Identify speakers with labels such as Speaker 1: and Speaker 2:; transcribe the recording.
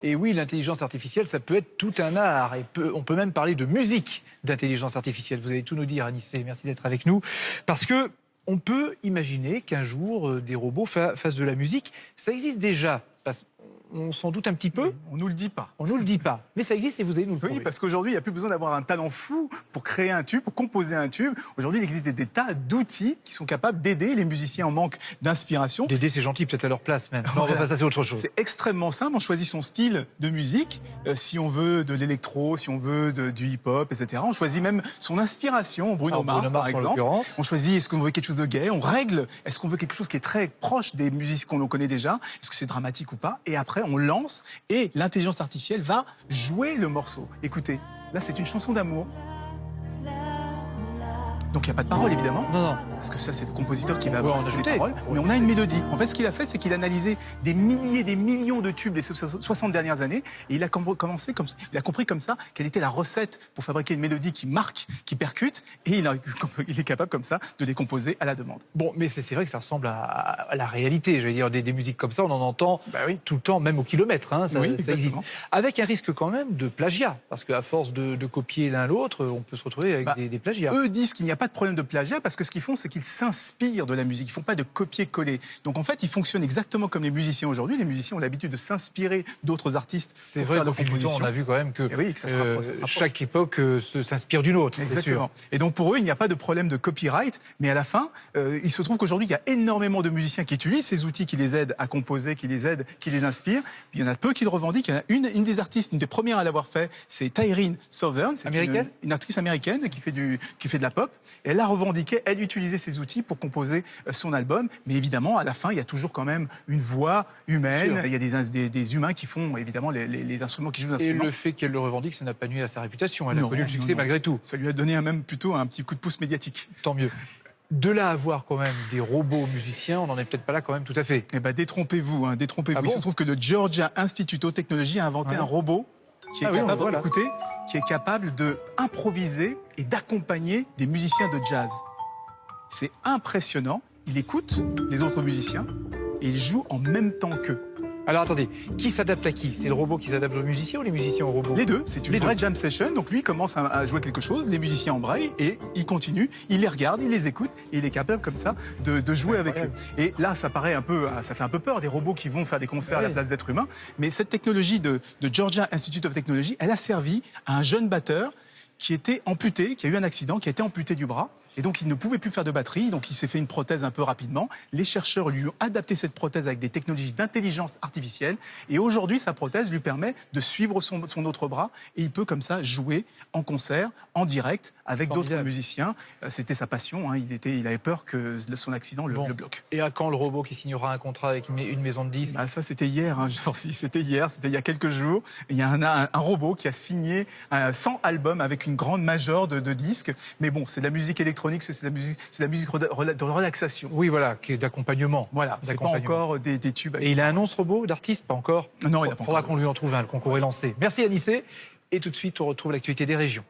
Speaker 1: Et oui, l'intelligence artificielle, ça peut être tout un art. Et on peut même parler de musique d'intelligence artificielle. Vous allez tout nous dire, Anissé. Merci d'être avec nous. Parce que on peut imaginer qu'un jour, des robots fassent de la musique. Ça existe déjà. On s'en doute un petit peu.
Speaker 2: On nous le dit pas.
Speaker 1: On nous le dit pas. Mais ça existe et vous allez nous le prouver.
Speaker 2: Oui, parce qu'aujourd'hui, il n'y a plus besoin d'avoir un talent fou pour créer un tube, pour composer un tube. Aujourd'hui, il existe des tas d'outils qui sont capables d'aider les musiciens en manque d'inspiration.
Speaker 1: D'aider, c'est gentil, peut-être à leur place même. Non,
Speaker 2: Voilà.
Speaker 1: ça c'est autre chose.
Speaker 2: C'est extrêmement simple. On choisit son style de musique. Si on veut de l'électro, si on veut du hip-hop, etc. On choisit même son inspiration. Bruno Mars, par exemple. On choisit, est-ce qu'on veut quelque chose de gai? On règle, est-ce qu'on veut quelque chose qui est très proche des musiques qu'on connaît déjà? Est-ce que c'est dramatique ou pas? Et après, on lance et l'intelligence artificielle va jouer le morceau. Écoutez, là, c'est une chanson d'amour. Donc il n'y a pas de paroles, évidemment.
Speaker 1: Non.
Speaker 2: Parce que ça, c'est le compositeur qui va avoir
Speaker 1: les
Speaker 2: paroles. Mais on a une mélodie. En fait, ce qu'il a fait, c'est qu'il a analysé des milliers, des millions de tubes les 60 dernières années. Et il a compris comme ça quelle était la recette pour fabriquer une mélodie qui marque, qui percute. Et il est capable comme ça de les composer à la demande.
Speaker 1: Bon, mais c'est vrai que ça ressemble à la réalité. Je veux dire, des musiques comme ça, on en entend tout le temps, même au kilomètre. Hein, ça existe. Avec un risque quand même de plagiat. Parce qu'à force de copier l'un l'autre, on peut se retrouver avec des plagiats.
Speaker 2: Eux disent qu'il n'y a pas de problème de plagiat parce que ce qu'ils font, c'est qu'ils s'inspirent de la musique. Ils font pas de copier-coller. Donc en fait, ils fonctionnent exactement comme les musiciens aujourd'hui. Les musiciens ont l'habitude de s'inspirer d'autres artistes.
Speaker 1: C'est vrai, au fil du temps, on a vu quand même que chaque époque s'inspire d'une autre.
Speaker 2: Exactement. Et donc pour eux, il n'y a pas de problème de copyright. Mais à la fin, il se trouve qu'aujourd'hui, il y a énormément de musiciens qui utilisent ces outils, qui les aident à composer, qui les aident, qui les inspirent. Il y en a peu qui le revendiquent. Il y en a une des artistes, une des premières à l'avoir fait, c'est Tyrene Southern. C'est une actrice américaine qui fait de la pop. Et elle a revendiqué, elle utilisait ces outils pour composer son album. Mais évidemment, à la fin, il y a toujours quand même une voix humaine. Il y a des humains qui font évidemment les instruments, qui jouent les instruments.
Speaker 1: Et le fait qu'elle le revendique, ça n'a pas nuit à sa réputation. Elle a connu le succès malgré tout.
Speaker 2: Ça lui a donné même plutôt un petit coup de pouce médiatique.
Speaker 1: Tant mieux. De là à avoir quand même des robots musiciens, on n'en est peut-être pas là quand même tout à fait.
Speaker 2: Eh bien, détrompez-vous. Détrompez-vous. Il se trouve que le Georgia Institute of Technology a inventé un robot qui est capable, écoutez, qui est capable d'improviser et d'accompagner des musiciens de jazz. C'est impressionnant. Il écoute les autres musiciens et il joue en même temps qu'eux.
Speaker 1: Alors attendez, qui s'adapte à qui? C'est le robot qui s'adapte aux musiciens ou les musiciens aux robots?
Speaker 2: Les deux, c'est une vraie jam session. Donc lui, il commence à jouer quelque chose, les musiciens embrayent et il continue, il les regarde, il les écoute et il est capable comme ça de jouer avec eux. Et là, ça fait un peu peur, des robots qui vont faire des concerts à la place d'êtres humains. Mais cette technologie de Georgia Institute of Technology, elle a servi à un jeune batteur qui était amputé, qui a eu un accident, qui a été amputé du bras. Et donc, il ne pouvait plus faire de batterie, donc il s'est fait une prothèse un peu rapidement. Les chercheurs lui ont adapté cette prothèse avec des technologies d'intelligence artificielle. Et aujourd'hui, sa prothèse lui permet de suivre son autre bras. Et il peut comme ça jouer en concert, en direct, avec d'autres musiciens. C'était sa passion. Hein. Il avait peur que son accident le bloque.
Speaker 1: Et à quand le robot qui signera un contrat avec une maison de disques?
Speaker 2: Ça, c'était hier. Hein, c'était hier, c'était il y a quelques jours. Il y a un robot qui a signé 100 albums avec une grande major de disques. Mais bon, c'est de la musique électronique. C'est la musique de relaxation.
Speaker 1: Oui, voilà, qui est d'accompagnement.
Speaker 2: Voilà, c'est pas encore des tubes.
Speaker 1: Et il a un nom, ce robot, d'artiste? Pas encore?
Speaker 2: Non, il n'a pas encore.
Speaker 1: Faudra qu'on lui en trouve un, le concours est lancé. Merci Anissé. Et tout de suite, on retrouve l'actualité des régions.